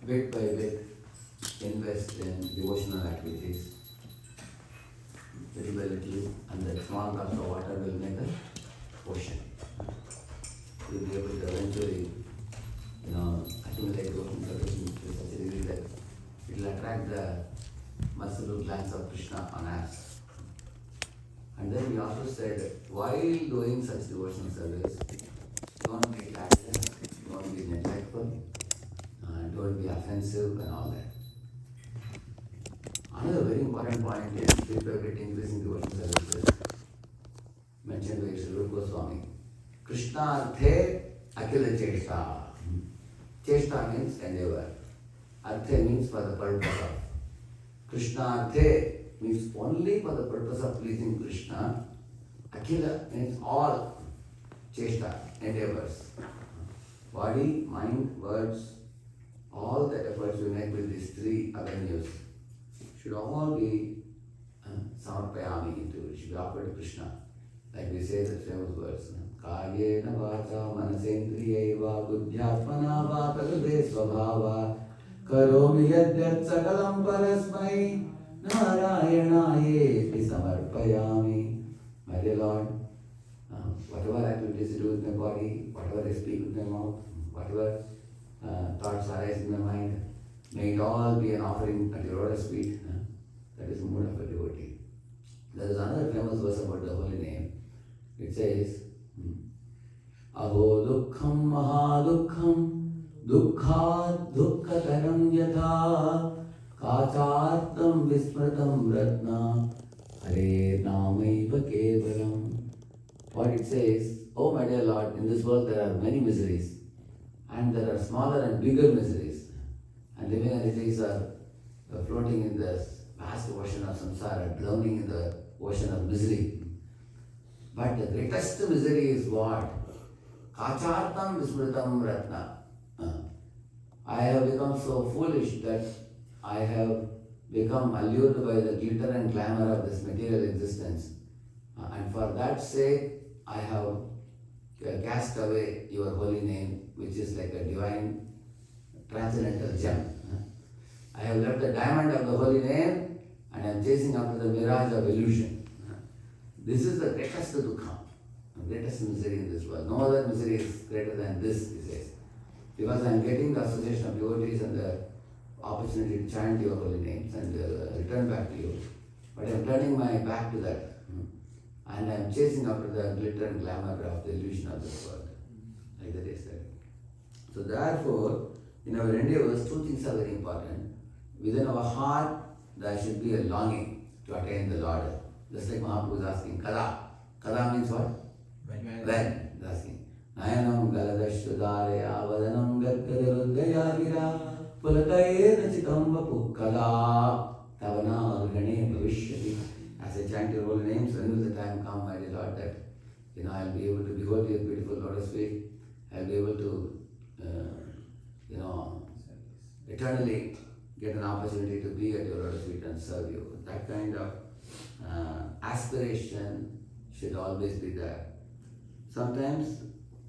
bit by bit invest in devotional activities, little by little, and that small drops of water will make an ocean. You'll be able to eventually, accumulate devotional service to such a degree that it will attract the merciful glance of Krishna on us. And then we also said, while doing such devotional service, don't be arrogant, don't be neglectful, don't be offensive and all that. Another very important point in spiritual increasing devotional services mentioned by Sri Rupa Goswami. Krishna Arthe Akila Cheshta. Cheshta means endeavor. Arthe means for the purpose of. Krishna Arthe means only for the purpose of pleasing Krishna. Akila means all cheshta, endeavors. Body, mind, words, all the efforts we make with these three avenues should all be samarpayami into, should be offered to Krishna. Like we say the famous words, Karyena vacha manasendriyeva buddhyatmana va prakrite svabhava karomi yadyat sakalam parasmai narayanaye samarpayami. My dear Lord, whatever activities I do with my body, whatever I speak with my mouth, whatever thoughts arise in my mind, may it all be an offering at your lotus feet. That is the mood of a devotee. There is another famous verse about the holy name. It says, Aho dukkham mahadukkham dukkhat dukkataram yatha kachartam vismratam ratna hare namaiva kevalam. What it says, oh my dear Lord, in this world there are many miseries, and there are smaller and bigger miseries, and living entities are floating in the vast ocean of samsara, drowning in the ocean of misery. But the greatest misery is what? Kachartam vismritam ratna. I have become so foolish that I have become allured by the glitter and glamour of this material existence. And for that sake, I have cast away your holy name, which is like a divine transcendental gem. I have left the diamond of the holy name and I am chasing after the mirage of illusion. This is the greatest dukkha, the greatest misery in this world. No other misery is greater than this, he says. Because I am getting the association of devotees and the opportunity to chant your holy names and return back to you. But I am turning my back to that. And I am chasing after the glitter and glamour of the illusion of this world. Like that is said. So therefore, in our endeavors, two things are very important. Within our heart, there should be a longing to attain the Lord. Just like Mahaprabhu is asking, Kada. Kada means what? When. He's asking. Nayanam galadashudharaya vadanam gaggadaruddhaya gira pulakayena chitam vapu kada tavana grhane bhavishyati. As I chant your holy names, when will the time come, my dear Lord, that I'll be able to behold your beautiful lotus feet. I'll be able to, eternally get an opportunity to be at your lotus feet and serve you. That kind of aspiration should always be there. Sometimes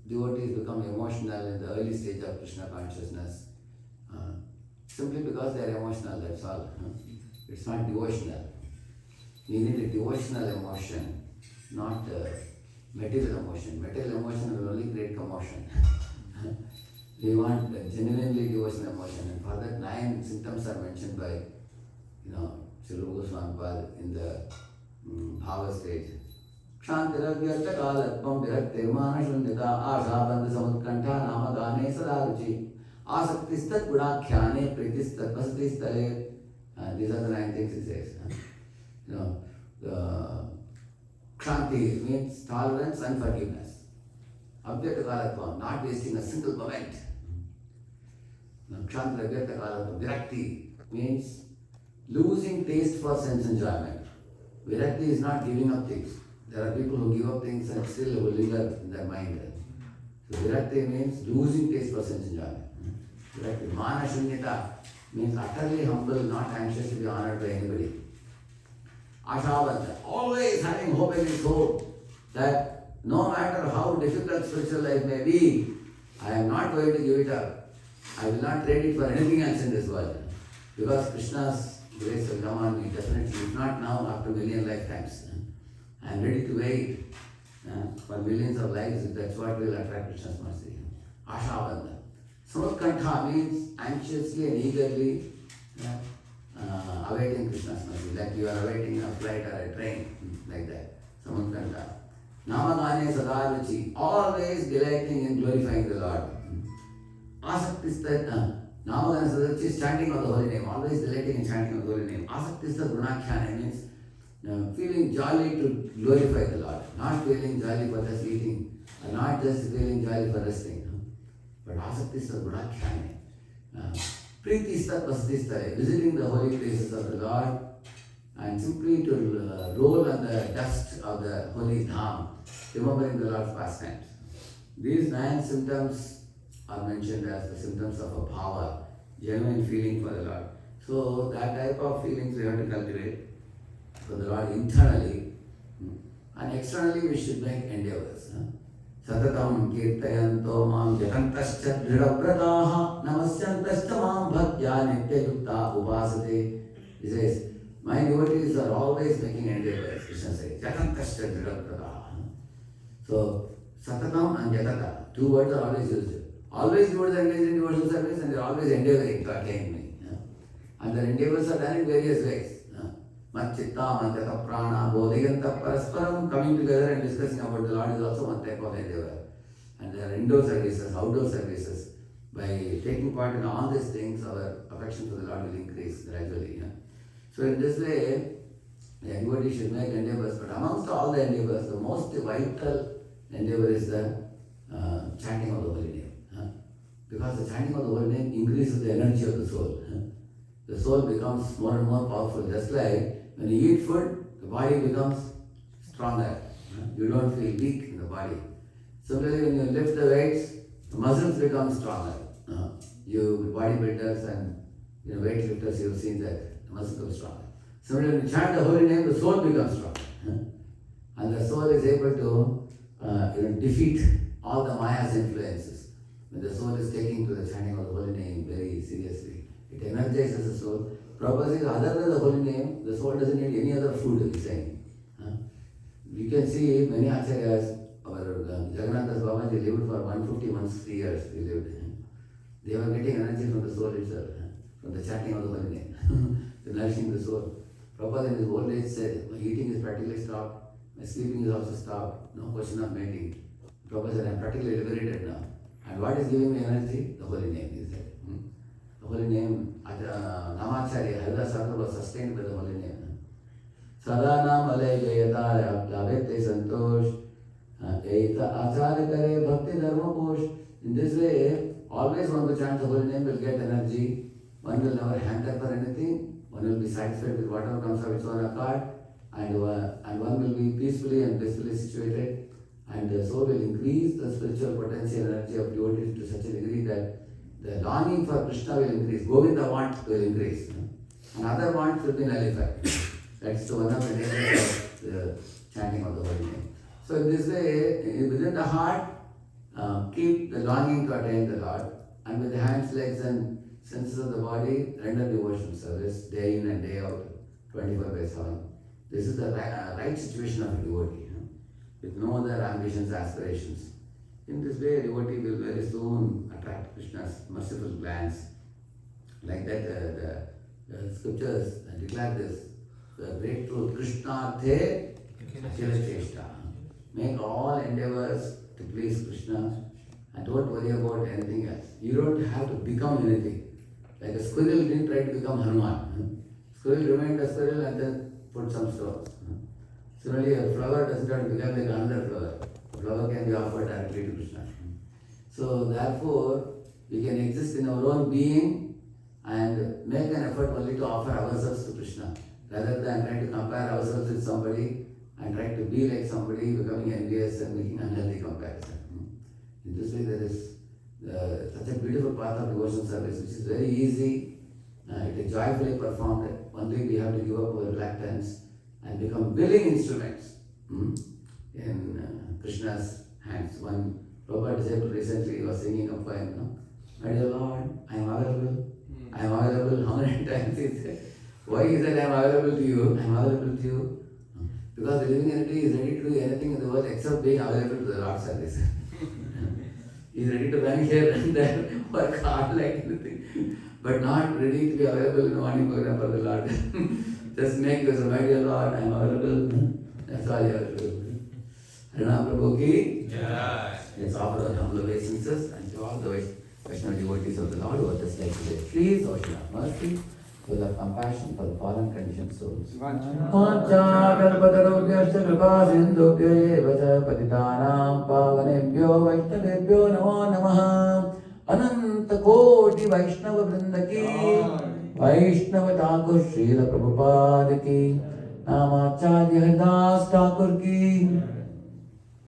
devotees become emotional in the early stage of Krishna consciousness simply because they are emotional, that's all. It's not devotional. You need a devotional emotion, not material emotion. Material emotion will only create commotion. We want a genuinely devotional emotion, and for that 9 symptoms are mentioned by, Sri Rupa Goswami in the Bhava stage. Kshantiravya kalatvam viraktirmana shunyata ashabandha samutkantha namadane sadaruchi asaktistat gudakhyane pritistat vasatistale. These are the 9 things it says. Kshanti means tolerance and forgiveness. Abhyakta kalatvam, not wasting a single moment. Kshanti abhyakta kalatvam. Virakti means losing taste for sense enjoyment. Virakti is not giving up things. There are people who give up things and still will linger in their mind. So virakti means losing taste for sense enjoyment. Virakti. Mana shunyata means utterly humble, not anxious to be honored by anybody. Ashavanta, always having hope in his soul that no matter how difficult spiritual life may be, I am not going to give it up. I will not trade it for anything else in this world. Because Krishna's grace will come on me definitely, if not now, after million lifetimes. I am ready to wait for millions of lives, if that's what will attract Krishna's mercy. Ashavanda. Samutkantha means anxiously and eagerly awaiting Krishna's mercy, like you are awaiting a flight or a train, like that. Samutkantha. Namagane sadaruchi, always delighting in glorifying the Lord. Asaktista, Namagane sadaruchi is chanting of the holy name, always delighting in chanting of the holy name. Asaktista gunakhyana means feeling jolly to glorify the Lord, not feeling jolly for just eating, and not just feeling jolly for resting. But asaktista gunakhyana. Pritista pasatista, visiting the holy places of the Lord and simply to roll on the dust of the holy dham, remembering the Lord's pastimes. These 9 symptoms are mentioned as the symptoms of a bhava, genuine feeling for the Lord. So that type of feelings we have to cultivate for the Lord internally, and externally we should make endeavors. Satatam kirtayanto mam jatantascha dhridavrataha namasyantascha mam bhaktya nityayukta upasate. He says, my devotees are always making endeavors, Krishna says. Jatantascha dhridavrataha. So, satatam and jatata, 2 words are always used. Always devotees are engaged in devotional service and they are always endeavoring to attain me. And their endeavors are done in various ways. Matchitta, Mantaka Prana, Bodhiganta Parasparam, coming together and discussing about the Lord is also one type of endeavor. And there are indoor services, outdoor services. By taking part in all these things, our affection for the Lord will increase gradually. So in this way, everybody should make endeavors, but amongst all the endeavors, the most vital endeavor is the chanting of the holy name. Because the chanting of the holy name increases the energy of the soul. The soul becomes more and more powerful, just like when you eat food, the body becomes stronger. You don't feel weak in the body. Similarly, when you lift the weights, the muscles become stronger. You bodybuilders and weightlifters, you've seen that the muscles become stronger. Similarly, when you chant the holy name, the soul becomes stronger. And the soul is able to defeat all the Maya's influences. When the soul is taking to the chanting of the holy name very seriously, it energizes the soul. Prabhupada says, other than the holy name, the soul doesn't need any other food, he's saying. You can see many acharyas, our Jagannath Babaji lived for 150 months, 3 years, he lived. They were getting energy from the soul itself, from the chanting of the holy name, the nourishing the soul. Prabhupada in his old age said, my eating is practically stopped, my sleeping is also stopped, no question of mating. Prabhupada said, I am practically liberated now. And what is giving me energy? The holy name, he said. The holy name, Namacharya, Haridas Thakur was sustained by the holy name. Sada nam alay jayata labete santosh, eita acharya kare bhakti dharma posh. In this way, always one who chants the holy name will get energy. One will never hanker for anything. One will be satisfied with whatever comes of its own accord. And one will be peacefully and blissfully situated. And the soul will increase the spiritual potential energy of devotees to such a degree that the longing for Krishna will increase, Govinda want will increase, and other wants will be nullified. That's one of the natures of the chanting of the holy name. So in this way, within the heart, keep the longing to attain the Lord, and with the hands, legs and senses of the body, render devotional service day in and day out, 24/7. This is the right situation of a devotee, with no other ambitions, aspirations. In this way, a devotee will very soon attract Krishna's merciful glance. Like that, the scriptures declare this, the great truth, Krishna the Cheshta. Make all endeavors to please Krishna and don't worry about anything else. You don't have to become anything. Like a squirrel didn't try to become Hanuman. Squirrel remained a squirrel and then put some stones. Similarly, a flower doesn't have to become like another flower. A flower can be offered directly to Krishna. So therefore, we can exist in our own being and make an effort only to offer ourselves to Krishna, rather than trying to compare ourselves with somebody and trying to be like somebody, becoming envious and making unhealthy comparison. In this way, there is such a beautiful path of devotional service, which is very easy. It is joyfully performed. Only we have to give up our reluctance and become willing instruments in Krishna's hands. One Prabhupada disciple recently was singing a poem, My dear Lord, I am available. I am available. How many times he said? Why he said I am available to you? I am available to you. Because the living entity is ready to do anything in the world except being available to the Lord service. He is ready to run here and there, work hard like anything, but not ready to be available in the morning program for the Lord. Just make yourself, my dear Lord, I am available. That's all you have to do. Harinam Prabhu ki Jai. Let's offer our humble obeisances and to all the Vaishnava devotees of the Lord who are just like today. Please, ocean of mercy, full of compassion for the fallen conditioned souls. Vanchakalpatarubhyascha kripasindubhya eva cha patitanam pavanebhyo vaishnavebhyo namo namaha. Ananta koti Vaishnava vrinda ki Vaishnava Thakur Srila Prabhupada ki Namacharya Haridas Thakur ki